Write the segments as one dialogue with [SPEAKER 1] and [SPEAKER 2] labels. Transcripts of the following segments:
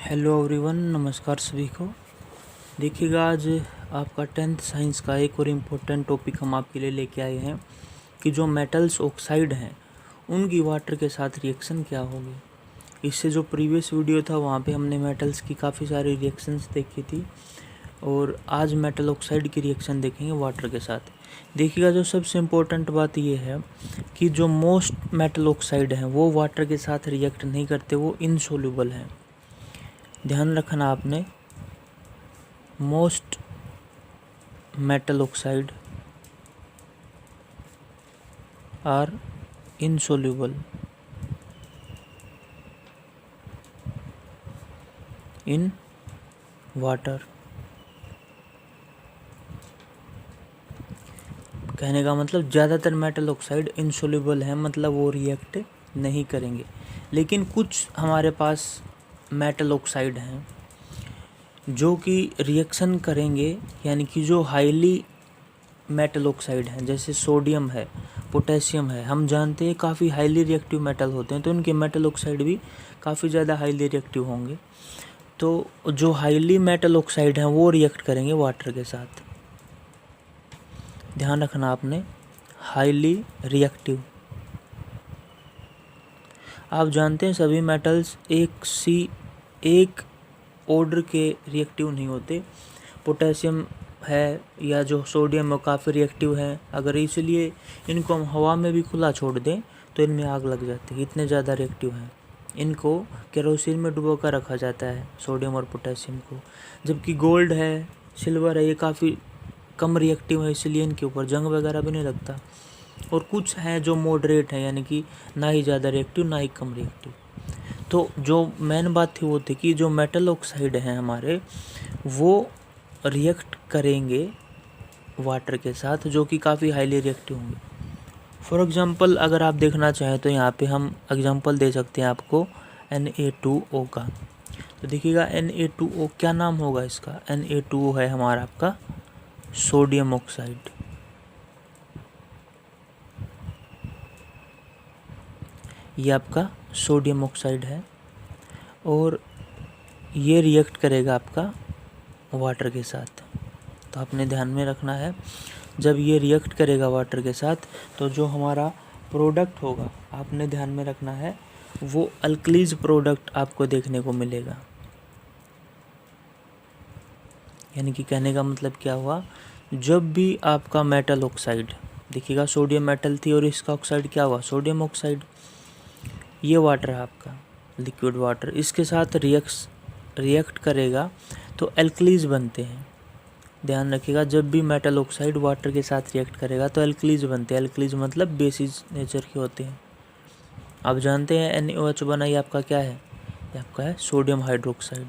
[SPEAKER 1] Hello everyone, नमस्कार सभी को। देखिएगा, आज आपका 10th साइंस का एक और इम्पोर्टेंट टॉपिक हम आपके लिए लेके आए हैं कि जो मेटल्स ऑक्साइड हैं उनकी वाटर के साथ रिएक्शन क्या होगी। इससे जो प्रीवियस वीडियो था वहाँ पे हमने मेटल्स की काफ़ी सारी रिएक्शंस देखी थी और आज मेटल ऑक्साइड की रिएक्शन देखेंगे वाटर के साथ। देखिएगा, जो सबसे इम्पोर्टेंट बात ये है कि जो मोस्ट मेटल ऑक्साइड हैं वो वाटर के साथ रिएक्ट नहीं करते, वो इनसोल्यूबल हैं। ध्यान रखना आपने, most metal oxide are insoluble in water। कहने का मतलब ज़्यादातर मेटल ऑक्साइड इनसोल्यूबल है, मतलब वो रिएक्ट नहीं करेंगे। लेकिन कुछ हमारे पास मेटल ऑक्साइड हैं जो कि रिएक्शन करेंगे, यानी कि जो हाईली मेटल ऑक्साइड हैं, जैसे सोडियम है, पोटेशियम है, हम जानते हैं काफ़ी हाईली रिएक्टिव मेटल होते हैं, तो उनके मेटल ऑक्साइड भी काफ़ी ज़्यादा हाईली रिएक्टिव होंगे। तो जो हाईली मेटल ऑक्साइड हैं वो रिएक्ट करेंगे वाटर के साथ। ध्यान रखना आपने, हाईली रिएक्टिव। आप जानते हैं सभी मेटल्स एक ऑर्डर के रिएक्टिव नहीं होते। पोटेशियम है या जो सोडियम है काफ़ी रिएक्टिव है, अगर इसलिए इनको हम हवा में भी खुला छोड़ दें तो इनमें आग लग जाती है, इतने ज़्यादा रिएक्टिव हैं। इनको केरोसिन में डुबो कर रखा जाता है, सोडियम और पोटेशियम को। जबकि गोल्ड है, सिल्वर है, ये काफ़ी कम रिएक्टिव है, इसलिए इनके ऊपर जंग वगैरह भी नहीं लगता। और कुछ हैं जो मॉडरेट है, यानी कि ना ही ज़्यादा रिएक्टिव ना ही कम रिएक्टिव। तो जो मेन बात थी वो थी कि जो मेटल ऑक्साइड हैं हमारे, वो रिएक्ट करेंगे वाटर के साथ, जो कि काफ़ी हाईली रिएक्टिव होंगे। फॉर एग्जांपल अगर आप देखना चाहें तो यहाँ पे हम एग्जांपल दे सकते हैं आपको Na2O का। तो देखिएगा, Na2O क्या नाम होगा इसका। Na2O है हमारा आपका सोडियम ऑक्साइड। ये आपका सोडियम ऑक्साइड है और ये रिएक्ट करेगा आपका वाटर के साथ। तो आपने ध्यान में रखना है, जब ये रिएक्ट करेगा वाटर के साथ तो जो हमारा प्रोडक्ट होगा, आपने ध्यान में रखना है, वो अल्कलीज प्रोडक्ट आपको देखने को मिलेगा। यानी कि कहने का मतलब क्या हुआ, जब भी आपका मेटल ऑक्साइड, देखिएगा सोडियम मेटल थी और इसका ऑक्साइड क्या हुआ, सोडियम ऑक्साइड। ये वाटर है आपका लिक्विड वाटर, इसके साथ रिएक्ट करेगा तो एल्कलीज बनते हैं। ध्यान रखिएगा, जब भी मेटल ऑक्साइड वाटर के साथ रिएक्ट करेगा तो एल्कलीज बनते हैं। एल्कलीज मतलब बेसिस नेचर के होते हैं। आप जानते हैं NaOH बना, ये आपका क्या है, ये आपका है सोडियम हाइड्रोक्साइड।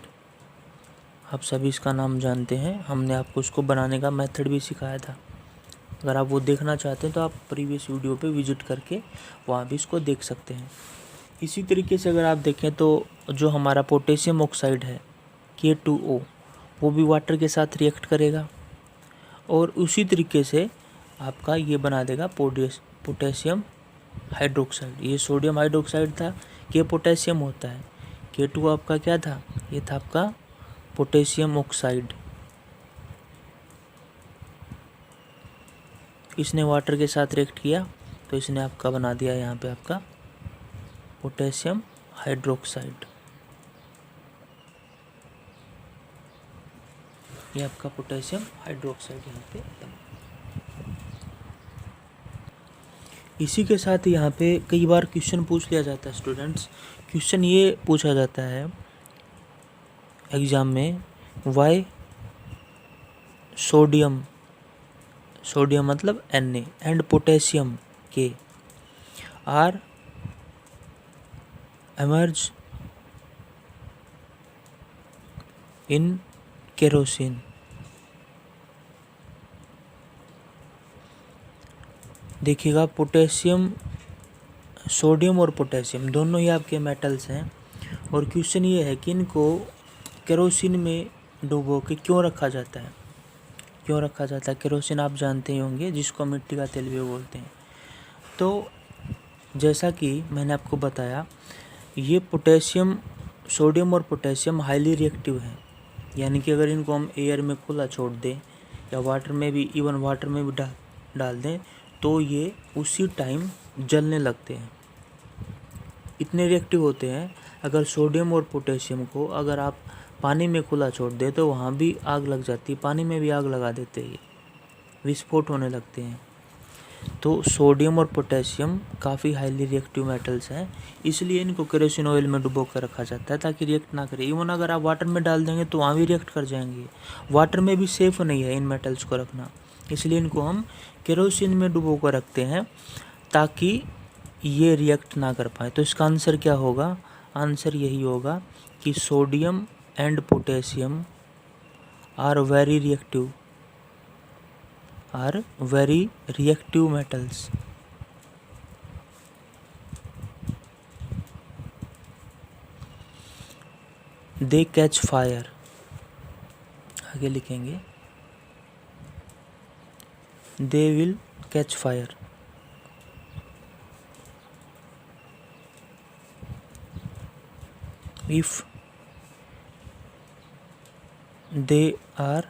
[SPEAKER 1] आप सभी इसका नाम जानते हैं, हमने आपको इसको बनाने का मेथड भी सिखाया था। अगर आप वो देखना चाहते हैं तो आप प्रीवियस वीडियो पे विजिट करके वहाँ भी इसको देख सकते हैं। इसी तरीके से अगर आप देखें तो जो हमारा पोटेशियम ऑक्साइड है K2O, वो भी वाटर के साथ रिएक्ट करेगा और उसी तरीके से आपका ये बना देगा पोटेशियम हाइड्रोक्साइड। ये सोडियम हाइड्रोक्साइड था, K पोटेशियम होता है, K2 आपका क्या था, ये था आपका पोटेशियम ऑक्साइड। इसने वाटर के साथ रिएक्ट किया तो इसने आपका बना दिया यहाँ पे आपका पोटेशियम हाइड्रोक्साइड। ये आपका पोटेशियम हाइड्रोक्साइड यहाँ पे। इसी के साथ यहाँ पे कई बार क्वेश्चन पूछ लिया जाता है स्टूडेंट्स। क्वेश्चन ये पूछा जाता है एग्जाम में, वाई सोडियम मतलब Na and potassium K are emerge in kerosene. देखिएगा, पोटेशियम, सोडियम और पोटेशियम दोनों ही आपके मेटल्स हैं और क्वेश्चन ये है कि इनको केरोसिन में डुबो के क्यों रखा जाता है। केरोसिन आप जानते ही होंगे, जिसको मिट्टी का तेल भी बोलते हैं। तो जैसा कि मैंने आपको बताया, ये पोटेशियम सोडियम और पोटेशियम हाईली रिएक्टिव हैं, यानी कि अगर इनको हम एयर में खुला छोड़ दें या वाटर में भी, इवन वाटर में भी डाल दें तो ये उसी टाइम जलने लगते हैं, इतने रिएक्टिव होते हैं। अगर सोडियम और पोटेशियम को अगर आप पानी में खुला छोड़ दें तो वहाँ भी आग लग जाती है, पानी में भी आग लगा देते हैं, विस्फोट होने लगते हैं। तो सोडियम और पोटेशियम काफ़ी हाईली रिएक्टिव मेटल्स हैं, इसलिए इनको केरोसिन ऑयल में डुबो कर रखा जाता है ताकि रिएक्ट ना करे। इवन अगर आप वाटर में डाल देंगे तो वहाँ भी रिएक्ट कर जाएंगे, वाटर में भी सेफ़ नहीं है इन मेटल्स को रखना, इसलिए इनको हम केरोसिन में डुबो कर रखते हैं ताकि ये रिएक्ट ना कर पाए। तो इसका आंसर क्या होगा? आंसर यही होगा कि sodium and potassium are very reactive metals. They catch fire. आगे लिखेंगे they will catch fire. If they are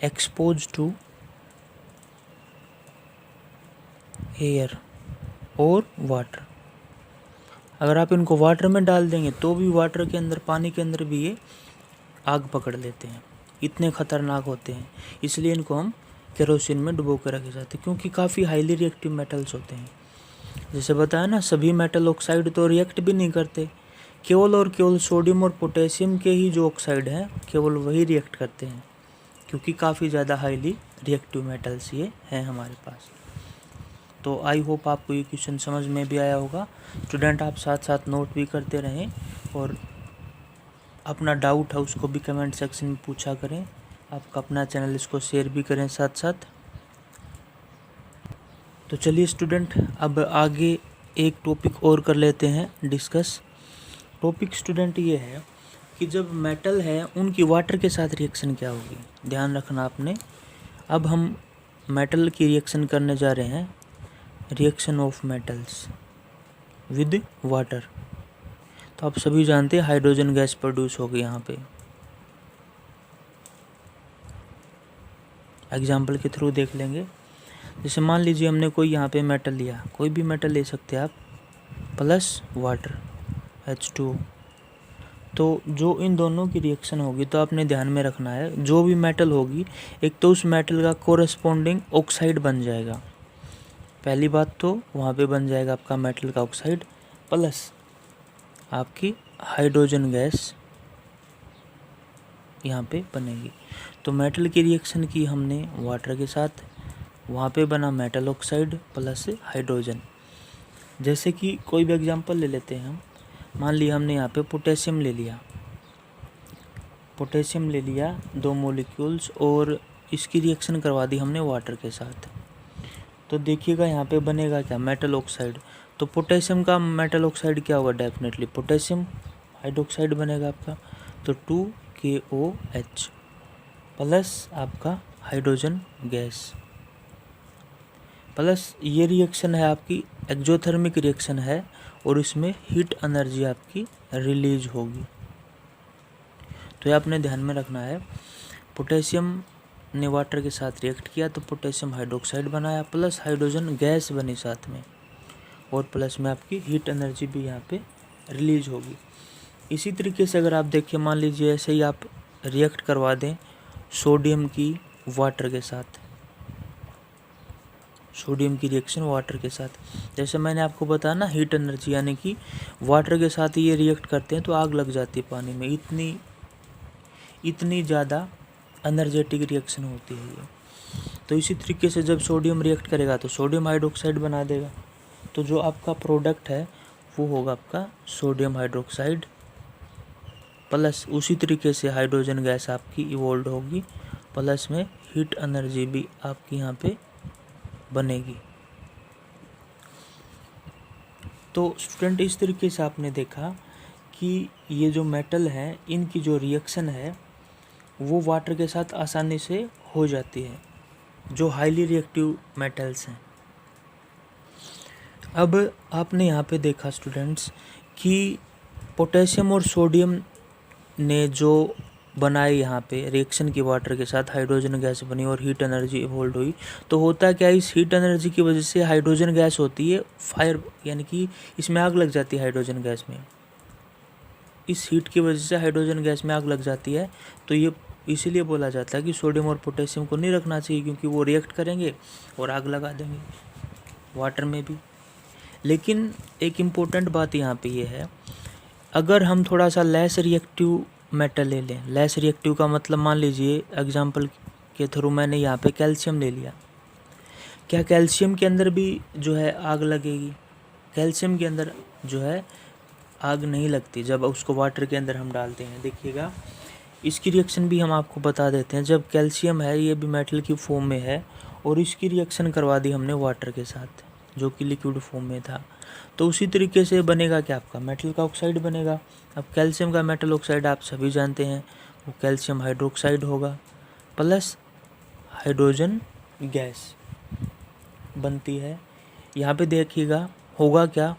[SPEAKER 1] exposed to air or water. अगर आप इनको वाटर में डाल देंगे तो भी वाटर के अंदर, पानी के अंदर भी ये आग पकड़ लेते हैं, इतने ख़तरनाक होते हैं, इसलिए इनको हम केरोसिन में डुबो कर रखे जाते हैं क्योंकि काफ़ी हाईली रिएक्टिव मेटल्स होते हैं। जैसे बताया ना, सभी मेटल ऑक्साइड तो रिएक्ट भी नहीं करते, केवल और केवल सोडियम और पोटेशियम के ही जो ऑक्साइड हैं केवल वही रिएक्ट करते हैं क्योंकि काफ़ी ज़्यादा हाईली रिएक्टिव मेटल्स ये हैं हमारे पास। तो आई होप आपको ये क्वेश्चन समझ में भी आया होगा। स्टूडेंट आप साथ साथ नोट भी करते रहें और अपना डाउट है उसको भी कमेंट सेक्शन में पूछा करें। आपका अपना चैनल इसको शेयर भी करें साथ साथ। तो चलिए स्टूडेंट, अब आगे एक टॉपिक और कर लेते हैं डिस्कस। टॉपिक स्टूडेंट ये है कि जब मेटल है उनकी वाटर के साथ रिएक्शन क्या होगी, ध्यान रखना आपने। अब हम मेटल की रिएक्शन करने जा रहे हैं, reaction of metals with water. तो आप सभी जानते हैं हाइड्रोजन गैस प्रोड्यूस होगी यहाँ पे। एग्जाम्पल के थ्रू देख लेंगे। जैसे मान लीजिए हमने कोई यहाँ पे मेटल लिया, कोई भी मेटल ले सकते हैं आप, प्लस वाटर H2O। तो जो इन दोनों की रिएक्शन होगी तो आपने ध्यान में रखना है, जो भी मेटल होगी एक तो उस मेटल का कोरस्पॉन्डिंग ऑक्साइड बन जाएगा। पहली बात तो वहाँ पे बन जाएगा आपका मेटल का ऑक्साइड, प्लस आपकी हाइड्रोजन गैस यहाँ पे बनेगी। तो मेटल की रिएक्शन की हमने वाटर के साथ, वहाँ पे बना मेटल ऑक्साइड प्लस हाइड्रोजन। जैसे कि कोई भी एग्जांपल ले लेते हैं हम, मान लिया हमने यहाँ पे पोटेशियम ले लिया 2 मॉलिक्यूल्स और इसकी रिएक्शन करवा दी हमने वाटर के साथ। तो देखिएगा यहाँ पे बनेगा क्या, मेटल ऑक्साइड। तो पोटेशियम का मेटल ऑक्साइड क्या होगा, डेफिनेटली पोटेशियम हाइड्रोक्साइड बनेगा आपका। तो 2KOH प्लस आपका हाइड्रोजन गैस, प्लस ये रिएक्शन है आपकी एक्जोथर्मिक रिएक्शन है और इसमें हीट एनर्जी आपकी रिलीज होगी। तो ये आपने ध्यान में रखना है। पोटेशियम ने वाटर के साथ रिएक्ट किया तो पोटेशियम हाइड्रोक्साइड बनाया, प्लस हाइड्रोजन गैस बनी साथ में, और प्लस में आपकी हीट एनर्जी भी यहाँ पे रिलीज होगी। इसी तरीके से अगर आप देखिए, मान लीजिए ऐसे ही आप रिएक्ट करवा दें सोडियम की वाटर के साथ, सोडियम की रिएक्शन वाटर के साथ, जैसे मैंने आपको बताया ना हीट एनर्जी, यानी कि वाटर के साथ ये रिएक्ट करते हैं तो आग लग जाती है पानी में, इतनी ज़्यादा एनर्जेटिक रिएक्शन होती है ये। तो इसी तरीके से जब सोडियम रिएक्ट करेगा तो सोडियम हाइड्रोक्साइड बना देगा, तो जो आपका प्रोडक्ट है वो होगा आपका सोडियम हाइड्रोक्साइड, प्लस उसी तरीके से हाइड्रोजन गैस आपकी इवोल्व होगी, प्लस में हीट एनर्जी भी आपकी यहाँ पे बनेगी। तो स्टूडेंट इस तरीके से आपने देखा कि ये जो मेटल है इनकी जो रिएक्शन है वो वाटर के साथ आसानी से हो जाती है, जो हाईली रिएक्टिव मेटल्स हैं। अब आपने यहाँ पे देखा स्टूडेंट्स कि पोटेशियम और सोडियम ने जो बनाए यहाँ पे रिएक्शन की वाटर के साथ, हाइड्रोजन गैस बनी और हीट एनर्जी इवोल्व हुई। तो होता क्या है, इस हीट एनर्जी की वजह से हाइड्रोजन गैस होती है फायर, यानी कि इसमें आग लग जाती है हाइड्रोजन गैस में। इस हीट की वजह से हाइड्रोजन गैस में आग लग जाती है। तो ये इसीलिए बोला जाता है कि सोडियम और पोटेशियम को नहीं रखना चाहिए, क्योंकि वो रिएक्ट करेंगे और आग लगा देंगे वाटर में भी। लेकिन एक इम्पोर्टेंट बात यहाँ पे ये है, अगर हम थोड़ा सा लेस रिएक्टिव मेटल ले लें, लेस रिएक्टिव का मतलब मान लीजिए एग्जांपल के थ्रू मैंने यहाँ पे कैल्शियम ले लिया, क्या कैल्शियम के अंदर भी जो है आग लगेगी? कैल्शियम के अंदर जो है आग नहीं लगती जब उसको वाटर के अंदर हम डालते हैं। देखिएगा, इसकी रिएक्शन भी हम आपको बता देते हैं। जब कैल्शियम है, ये भी मेटल की फॉर्म में है और इसकी रिएक्शन करवा दी हमने वाटर के साथ जो कि लिक्विड फॉर्म में था, तो उसी तरीके से बनेगा क्या, आपका मेटल का ऑक्साइड बनेगा। अब कैल्शियम का मेटल ऑक्साइड आप सभी जानते हैं, वो कैल्शियम हाइड्रोक्साइड होगा प्लस हाइड्रोजन गैस बनती है। यहाँ पे देखिएगा होगा क्या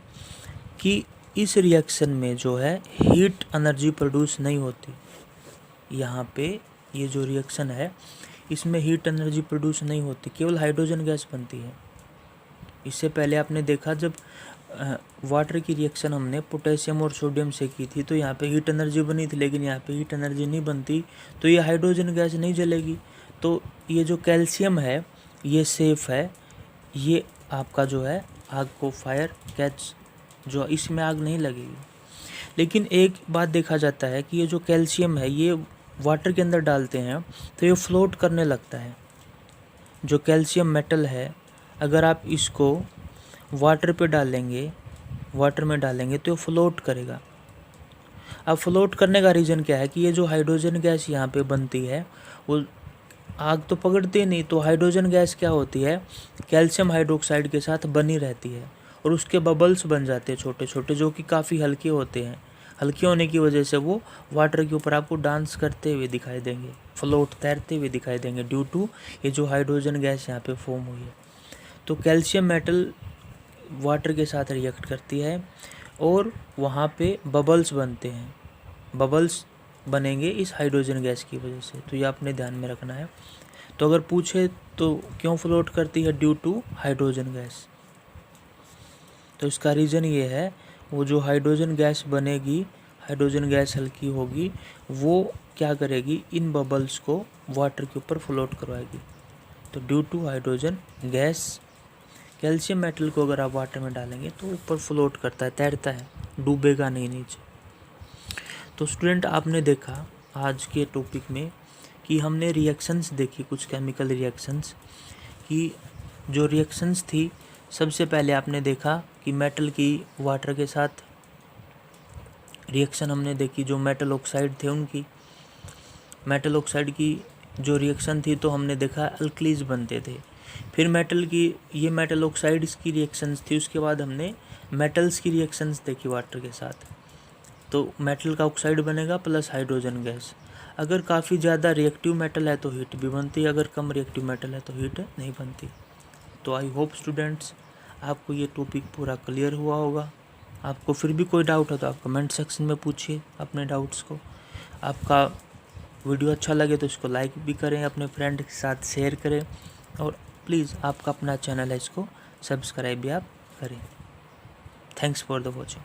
[SPEAKER 1] कि इस रिएक्शन में जो है हीट एनर्जी प्रोड्यूस नहीं होती। यहाँ पे ये जो रिएक्शन है इसमें हीट एनर्जी प्रोड्यूस नहीं होती, केवल हाइड्रोजन गैस बनती है। इससे पहले आपने देखा जब वाटर की रिएक्शन हमने पोटेशियम और सोडियम से की थी तो यहाँ पे हीट एनर्जी बनी थी, लेकिन यहाँ पे हीट एनर्जी नहीं बनती, तो ये हाइड्रोजन गैस नहीं जलेगी। तो ये जो कैल्शियम है ये सेफ है, ये आपका जो है आग को फायर कैच, जो इसमें आग नहीं लगेगी। लेकिन एक बात देखा जाता है कि ये जो कैल्शियम है ये वाटर के अंदर डालते हैं तो ये फ्लोट करने लगता है। जो कैल्शियम मेटल है अगर आप इसको वाटर पे डालेंगे, वाटर में डालेंगे तो ये फ्लोट करेगा। अब फ्लोट करने का रीज़न क्या है कि ये जो हाइड्रोजन गैस यहाँ पे बनती है वो आग तो पकड़ती नहीं, तो हाइड्रोजन गैस क्या होती है, कैल्शियम हाइड्रोक्साइड के साथ बनी रहती है और उसके बबल्स बन जाते हैं छोटे छोटे, जो कि काफ़ी हल्के होते हैं। हल्के होने की वजह से वो वाटर के ऊपर आपको डांस करते हुए दिखाई देंगे, फ्लोट तैरते हुए दिखाई देंगे, ड्यू टू ये जो हाइड्रोजन गैस यहाँ पे फॉर्म हुई है। तो कैल्शियम मेटल वाटर के साथ रिएक्ट करती है और वहाँ पे बबल्स बनते हैं, बबल्स बनेंगे इस हाइड्रोजन गैस की वजह से। तो ये आपने ध्यान में रखना है। तो अगर पूछे तो क्यों फ्लोट करती है, ड्यू टू हाइड्रोजन गैस। तो इसका रीज़न ये है, वो जो हाइड्रोजन गैस बनेगी, हाइड्रोजन गैस हल्की होगी, वो क्या करेगी, इन बबल्स को वाटर के ऊपर फ्लोट करवाएगी। तो due to hydrogen gas calcium metal को अगर आप वाटर में डालेंगे तो ऊपर फ्लोट करता है, तैरता है, डूबेगा नहीं नीचे। तो स्टूडेंट आपने देखा आज के टॉपिक में कि हमने रिएक्शंस देखी, कुछ केमिकल रिएक्शंस की। जो रिएक्शंस थी सबसे पहले आपने देखा कि मेटल की वाटर के साथ रिएक्शन हमने देखी, जो मेटल ऑक्साइड थे उनकी, मेटल ऑक्साइड की जो रिएक्शन थी तो हमने देखा अल्कलीज बनते थे। फिर मेटल की, ये मेटल ऑक्साइड्स की रिएक्शंस थी, उसके बाद हमने मेटल्स की रिएक्शंस देखी वाटर के साथ। तो मेटल का ऑक्साइड बनेगा प्लस हाइड्रोजन गैस। अगर काफ़ी ज़्यादा रिएक्टिव मेटल है तो हीट भी बनती है, अगर कम रिएक्टिव मेटल है तो हीट नहीं बनती। तो आई होप स्टूडेंट्स आपको ये टॉपिक पूरा क्लियर हुआ होगा। आपको फिर भी कोई डाउट है तो आप कमेंट सेक्शन में पूछिए अपने डाउट्स को। आपका वीडियो अच्छा लगे तो इसको लाइक भी करें, अपने फ्रेंड के साथ शेयर करें और प्लीज़ आपका अपना चैनल है इसको सब्सक्राइब भी आप करें। Thanks for the watching.